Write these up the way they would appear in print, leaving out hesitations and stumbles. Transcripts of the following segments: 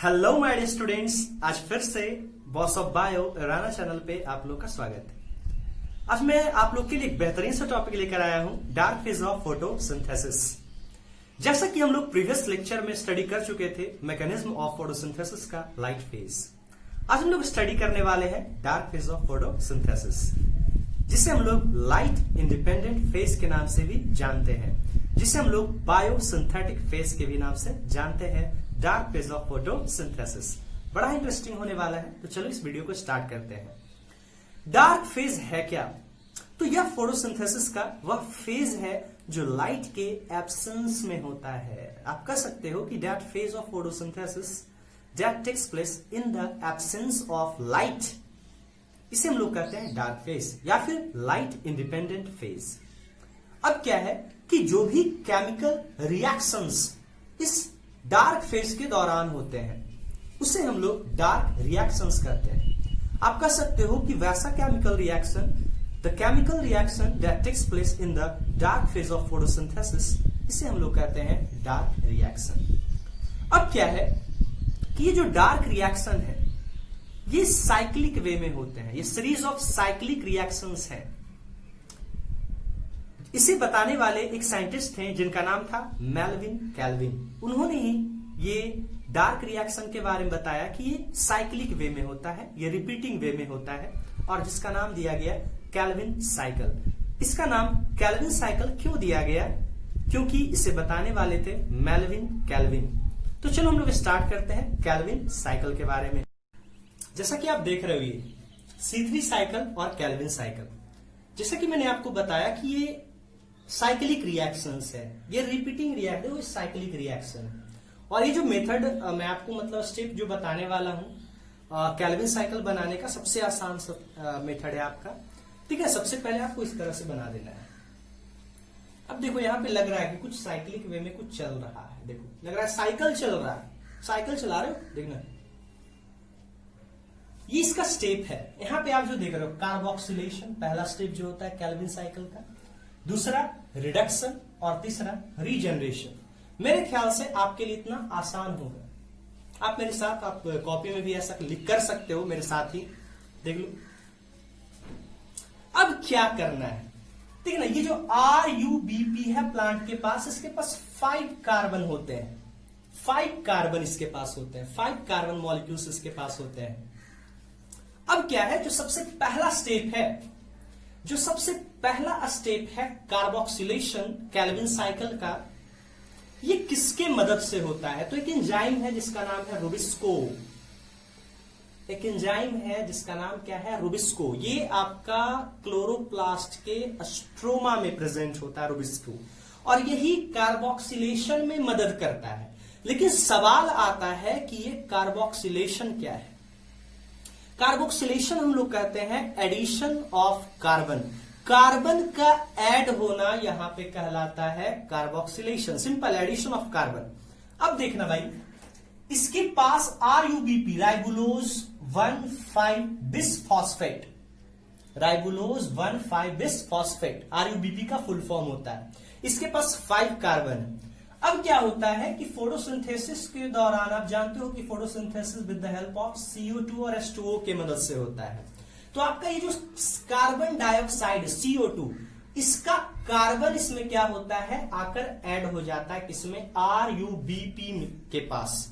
Hello my dear students, आज फिर से boss of bio Rana channel पे आप लोग का स्वागत है। आज मैं आप लोग के लिए एक बेहतरीन सा टॉपिक लेकर आया हूं, डार्क फेज ऑफ फोटोसिंथेसिस। जैसा कि हम लोग प्रीवियस लेक्चर में स्टडी कर चुके थे मैकेनिज्म ऑफ फोटोसिंथेसिस का लाइट फेज, आज हम लोग स्टडी करने वाले हैं डार्क फेज ऑफ फोटोसिंथेसिस, जिसे हम लोग लाइट इंडिपेंडेंट फेज के नाम से भी जानते हैं, जिसे हम लोग बायोसिंथेटिक फेज के भी नाम से जानते हैं, डार्क फेज ऑफ फोटोसिंथेसिस। बड़ा इंटरेस्टिंग होने वाला है, तो चलो इस वीडियो को स्टार्ट करते हैं। डार्क फेज है क्या? तो यह फोटोसिंथेसिस का वह फेज है जो लाइट के एब्सेंस में होता है। आप कह सकते हो कि that phase of photosynthesis that takes place in the absence of light, इसे हम लोग कहते हैं डार्क फेज या फिर लाइट इंडिपेंडेंट फेज। अब क्या है कि जो भी केमिकल रिएक्शंस इस डार्क फेज के दौरान होते हैं उसे हम लोग डार्क रिएक्शंस कहते हैं। आप कह सकते हो कि वैसा chemical reaction, the chemical reaction that takes place in the dark phase of photosynthesis, इसे हम लोग कहते हैं डार्क रिएक्शन। अब क्या है कि ये जो डार्क रिएक्शन है ये साइक्लिक वे में होते हैं, ये सीरीज ऑफ साइक्लिक रिएक्शंस हैं। इसे बताने वाले एक साइंटिस्ट थे जिनका नाम था मेल्विन कैल्विन। उन्होंने ही ये डार्क रिएक्शन के बारे में बताया कि ये साइक्लिक वे में होता है, ये रिपीटिंग वे में होता है, और जिसका नाम दिया गया कैल्विन साइकिल। इसका नाम कैल्विन साइकिल क्यों दिया गया? क्योंकि इसे बताने वाले थे मेल्विन कैल्विन। तो चलो हम लोग स्टार्ट करते हैं कैल्विन साइकिल के बारे में। जैसा कि आप देख रहे हो ये C3 साइकिल और कैल्विन साइकिल, जैसा कि मैंने आपको बताया कि ये साइक्लिक रिएक्शंस है, ये रिपीटिंग रिएक्शन है, वो साइक्लिक रिएक्शन है। और ये जो मेथड मैं आपको मतलब स्टेप जो बताने वाला हूं कैल्विन साइकिल बनाने का, सबसे आसान मेथड है आपका। ठीक है, सबसे पहले आपको इस तरह से बना देना है। अब देखो यहाँ पे लग रहा है कि कुछ साइक्लिक वे में कुछ चल रहा है। देखो लग रहा है साइकिल चल रहा है, साइकिल चला रहे हो, देखना ये इसका स्टेप है। यहाँ पे आप जो देख रहे हो कार्बोक्सिलेशन, पहला स्टेप जो होता है कैल्विन साइकिल का, दूसरा रिडक्शन और तीसरा रीजनरेशन। मेरे ख्याल से आपके लिए इतना आसान होगा। आप मेरे साथ, आप कॉपी में भी ऐसा लिख कर सकते हो, मेरे साथ ही देख लो। अब क्या करना है, ठीक है ना, ये जो RUBP है प्लांट के पास, इसके पास 5 कार्बन होते हैं, 5 कार्बन इसके पास होते हैं, 5 कार्बन मॉलिक्यूल्स इसके पास होते हैं। अब क्या है, जो सबसे पहला स्टेप है, जो सबसे पहला स्टेप है कार्बोक्सिलेशन कैल्विन साइकिल का, ये किसके मदद से होता है? तो एक एंजाइम है जिसका नाम है रुबिस्को। एक एंजाइम है जिसका नाम क्या है? रुबिस्को। ये आपका क्लोरोप्लास्ट के स्ट्रोमा में प्रेजेंट होता है रुबिस्को, और यही कार्बोक्सिलेशन में मदद करता है। लेकिन सवाल आता है कि ये कार्बोक्सिलेशन क्या है? कार्बोक्सिलेशन हम लोग कहते हैं एडिशन ऑफ कार्बन, कार्बन का ऐड होना यहां पे कहलाता है carboxylation, simple addition of carbon. अब देखना भाई, इसके पास RUBP ribulose 1,5 bisphosphate, ribulose 1,5 bisphosphate RUBP का फुल फॉर्म होता है। इसके पास 5 कार्बन है। अब क्या होता है कि फोटोसिंथेसिस के दौरान आप जानते हो कि photosynthesis with the help of CO2 और H2O के मदद से होता है। तो आपका ये जो कार्बन डाइऑक्साइड CO2, इसका कार्बन इसमें क्या होता है, आकर ऐड हो जाता है किसमें? RUBP के पास।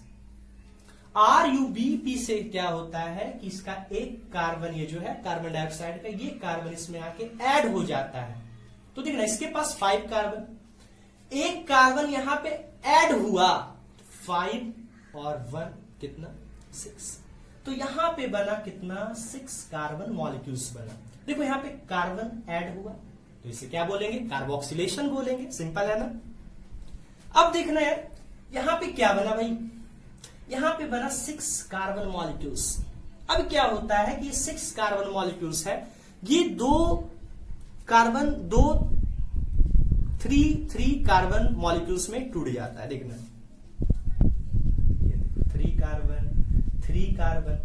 RUBP से क्या होता है कि इसका एक कार्बन, ये जो है कार्बन डाइऑक्साइड का, ये कार्बन इसमें आके ऐड हो जाता है। तो देखना इसके पास 5 कार्बन, एक कार्बन यहां पे ऐड हुआ, 5 और 1 कितना? 6। तो यहां पे बना कितना? 6 कार्बन मॉलिक्यूल्स बना। देखो यहां पे कार्बन ऐड हुआ, तो इसे क्या बोलेंगे? कार्बोक्सिलेशन बोलेंगे, सिंपल है ना। अब देखना यार यहां पे क्या बना भाई, यहां पे बना 6 कार्बन मॉलिक्यूल्स। अब क्या होता है कि ये 6 कार्बन मॉलिक्यूल्स है, ये 3 कार्बन मॉलिक्यूल्स में टूट जाता है। देखना 3 कार्बन,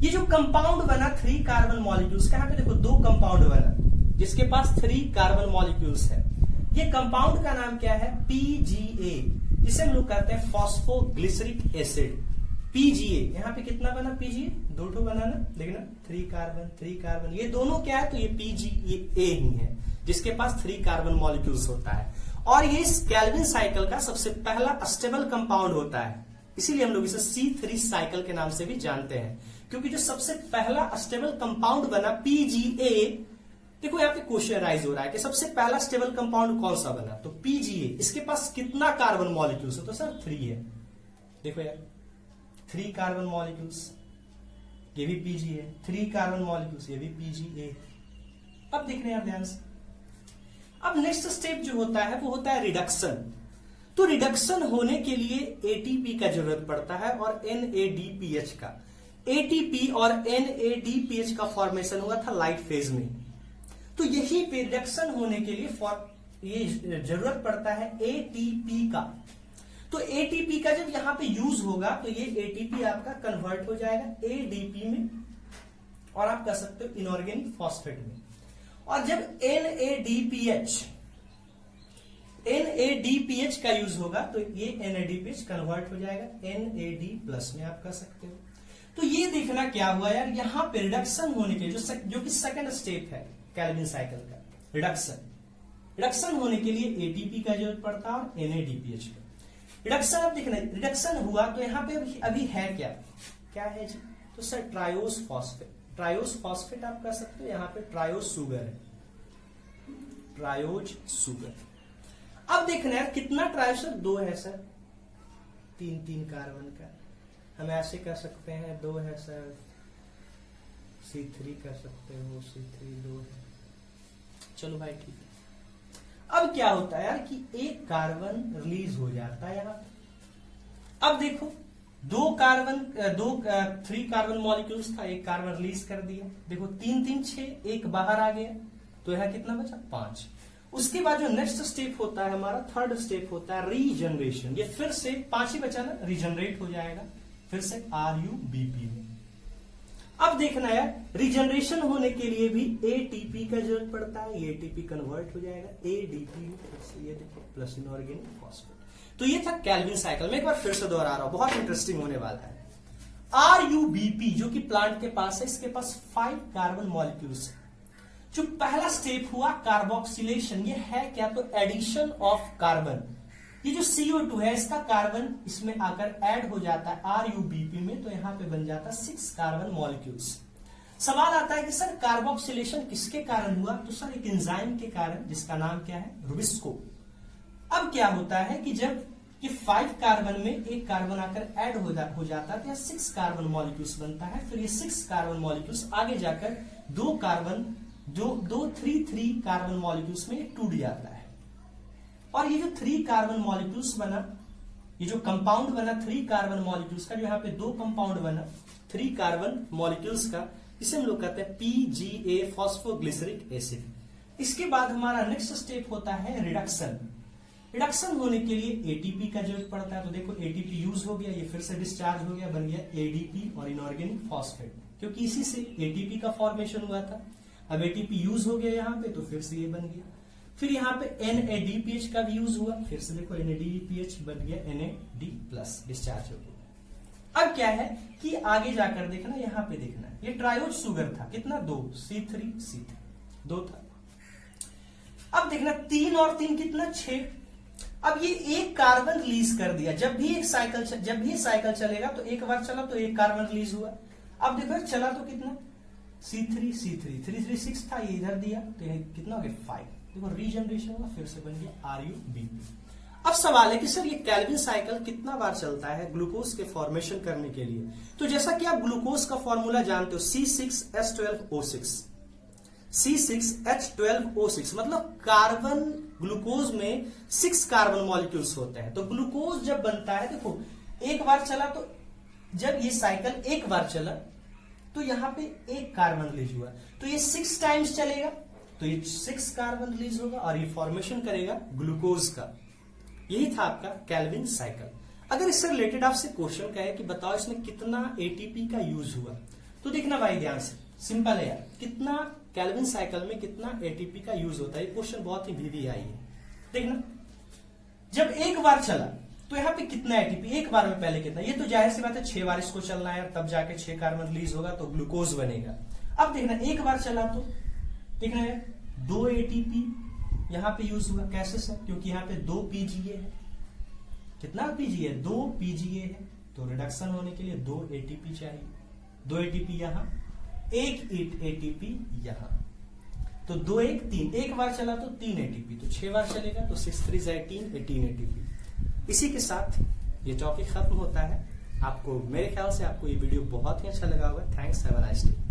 ये जो कंपाउंड बना 3 कार्बन मॉलिक्यूल्स का, यहाँ पे देखो 2 कंपाउंड बना जिसके पास 3 कार्बन मॉलिक्यूल्स है। ये कंपाउंड का नाम क्या है? PGA, जिसे हम लोग कहते हैं फॉस्फोग्लिसरिक एसिड। पीजीए, यहाँ पे कितना बना पीजीए, 2 ठो बना ना, देखना 3 कार्बन 3 कार्बन, ये दोनों क्या है, तो ये पीजीए ही है जिसके पास 3 कार्बन मॉलिक्यूल्स होता है। और ये इस कैल्विन साइकिल का सबसे पहला स्टेबल कंपाउंड होता है, इसीलिए हम लोग इसे C3 साइकिल के नाम से भी जानते हैं, क्योंकि जो सबसे पहला स्टेबल कंपाउंड बना पीजीए, देखो यहाँ पे क्वेश्चन राइज हो रहा है कि सबसे पहला स्टेबल कंपाउंड कौन सा बना, तो पीजीए, इसके पास कितना कार्बन मॉलिक्यूल्स है, तो सर 3 है। देखो यार 3 कार्बन मॉलिक्यूल्स, ये भी पीजीए, 3 कार्बन मॉलिक्यूल्स, ये भी पीजीए। अब देख रहे हैं ध्यान से, अब नेक्स्ट स्टेप जो होता है वो होता है रिडक्शन। तो रिडक्शन होने के लिए एटीपी का जरूरत पड़ता है और एनएडीपीएच का। एटीपी और एनएडीपीएच का फॉर्मेशन हुआ था लाइट फेज में, तो यही पे रिडक्शन होने के लिए ये जरूरत पड़ता है एटीपी का। तो एटीपी का जब यहां पे यूज होगा तो ये एटीपी आपका कन्वर्ट हो जाएगा एडीपी में, और आप कह सकते हो इनऑर्गेनिक फॉस्फेट में। और जब एनएडीपीएच का यूज होगा तो ये एनएडीपीएच कन्वर्ट हो जाएगा एनएडी प्लस में, आप कह सकते हो। तो ये देखना क्या हुआ यार, यहां पे रिडक्शन होने के जो कि सेकंड स्टेप है कैल्विन साइकिल का, रिडक्शन होने के लिए एटीपी का जरूरत पड़ता है और एनएडीपीएच का। रिडक्शन, अब देखना रिडक्शन हुआ तो यहां पे अभी है क्या है जी, तो sir triose phosphate, triose phosphate आप कह सकते हो, यहां पे ट्रायोस शुगर है, ट्रायोज शुगर। अब देखना है कितना ट्रायोस, 2 है सर, 3 कार्बन का, हम ऐसे कर सकते हैं 2 है सर, C3 कर सकते हो, C3 2 है, चलो भाई ठीक है। अब क्या होता है यार कि एक कार्बन रिलीज हो जाता है यहां पे। अब देखो 3 कार्बन मॉलिक्यूल्स था, एक कार्बन रिलीज कर दिया, देखो 3 3 6, एक बाहर आ गया, तो यहां कितना बचा 5। उसके बाद जो नेक्स्ट स्टेप होता है हमारा, थर्ड स्टेप होता है रीजनरेशन। ये फिर से 5 ही बचा ना, रीजनरेट हो जाएगा फिर से RuBp में। अब देखना है रीजनरेशन होने के लिए भी एटीपी का जरूरत पड़ता है, ये एटीपी कन्वर्ट हो जाएगा एडीपी में, ये देखिए प्लस इनऑर्गेनिक फॉस्फेट। तो ये था कैल्विन साइकिल। मैं एक बार फिर से दोहरा रहा हूं, बहुत इंटरेस्टिंग होने वाला है। RuBp जो कि प्लांट के पास है, इसके पास 5 कार्बन मॉलिक्यूल्स है। जो पहला स्टेप हुआ कार्बोक्सिलेशन, ये है क्या, तो एडिशन ऑफ कार्बन। ये जो CO2 है इसका कार्बन इसमें आकर ऐड हो जाता है RuBp में, तो यहां पे बन जाता है 6 कार्बन मॉलिक्यूल्स। सवाल आता है कि सर कार्बोक्सिलेशन किसके कारण हुआ, तो सर एक एंजाइम के कारण जिसका नाम क्या है, रुबिस्को। अब क्या होता है कि जब ये 5 कार्बन में एक कार्बन आकर ऐड हो जाता है तो 6 कार्बन मॉलिक्यूल्स बनता है। फिर ये 6 कार्बन मॉलिक्यूल्स आगे जाकर 2 3 कार्बन मॉलिक्यूल्स में टूट जाता है। और ये जो 3 कार्बन मॉलिक्यूल्स बना, ये जो कंपाउंड बना 3 कार्बन मॉलिक्यूल्स का, जो यहाँ पे 2 कंपाउंड बना 3 कार्बन मॉलिक्यूल्स का, इसे हम लोग कहते हैं PGA फॉस्फोग्लिसरिक एसिड। इसके बाद हमारा नेक्स्ट स्टेप होता है रिडक्शन। रिडक्शन होने के लिए एटीपी का जरूरत पड़ता है, तो देखो एटीपी यूज हो गया, ये फिर से डिस्चार्ज हो गया, बन गया एडीपी और इनऑर्गेनिक फॉस्फेट, क्योंकि इसी से एटीपी का फॉर्मेशन हुआ था। अब एटीपी यूज हो गया यहाँ पे, तो फिर से ये बन गया। फिर यहाँ पे NADPH का भी यूज हुआ, फिर से देखो NADPH बन गया NAD प्लस, डिस्चार्ज हो गया। अब क्या है कि आगे जाकर देखना, यहाँ पे देखना, ये ट्रायोज शुगर था, कितना 2 C3 2 था। अब देखना 3 और 3 कितना 6। अब ये एक कार्बन रिलीज कर दिया, जब भी साइकिल चलेगा तो एक बार चला तो एक कार्बन रिलीज हुआ। अब देखो चला तो कितना C3 3 3 6 था, ये इधर दिया तो ये कितना हो गया 5। देखो रीजनरेशन हुआ, फिर से बन गया RuBp। अब सवाल है कि सर ये कैल्विन साइकिल कितना बार चलता है ग्लूकोज के फॉर्मेशन करने के लिए। तो जैसा कि आप ग्लूकोज का फॉर्मूला जानते हो, C6H12O6, C6H12O6 मतलब कार्बन, ग्लूकोज में 6 कार्बन मॉलिक्यूल्स होते हैं। तो ग्लूकोज जब बनता है, देखो एक बार चला, तो जब ये साइकिल एक बार चला तो यहां पे एक कार्बन रिलीज हुआ, तो ये 6 टाइम्स चलेगा, तो ये 6 कार्बन रिलीज होगा और ये फॉर्मेशन करेगा ग्लूकोज का। यही था आपका कैल्विन साइकिल। अगर इससे रिलेटेड आपसे क्वेश्चन कहे कि बताओ इसमें कितना एटीपी का यूज हुआ, तो देखना भाई ध्यान से, सिंपल है यार, कितना कैल्विन साइकिल में कितना एटीपी का यूज होता है। ये क्वेश्चन बहुत ही वीवी आई है। देखना जब एक बार चला तो यहाँ पे कितना एटीपी एक बार में, पहले कितना, ये तो जाहिर सी बात है 6 बार इसको चलना है, तब जाके 6 कार्बन रिलीज होगा तो ग्लूकोज बनेगा। अब देखना एक बार चला तो देखना है 2 एटीपी यहां पे यूज हुआ। कैसे सर? क्योंकि यहाँ पे 2 पीजीए है। कितना पीजीए? 2 पीजीए है, तो रिडक्शन होने के लिए 2 एटीपी चाहिए। 2 एटीपी यहां, 1 एटीपी यहां, तो 2 1 3, एक बार चला तो 3 एटीपी, तो 6 बार चलेगा तो 6 3 18 एटीपी। इसी के साथ ये टॉपिक खत्म होता है। आपको मेरे ख्याल से आपको ये वीडियो बहुत ही अच्छा लगा होगा। Thanks, have a nice day.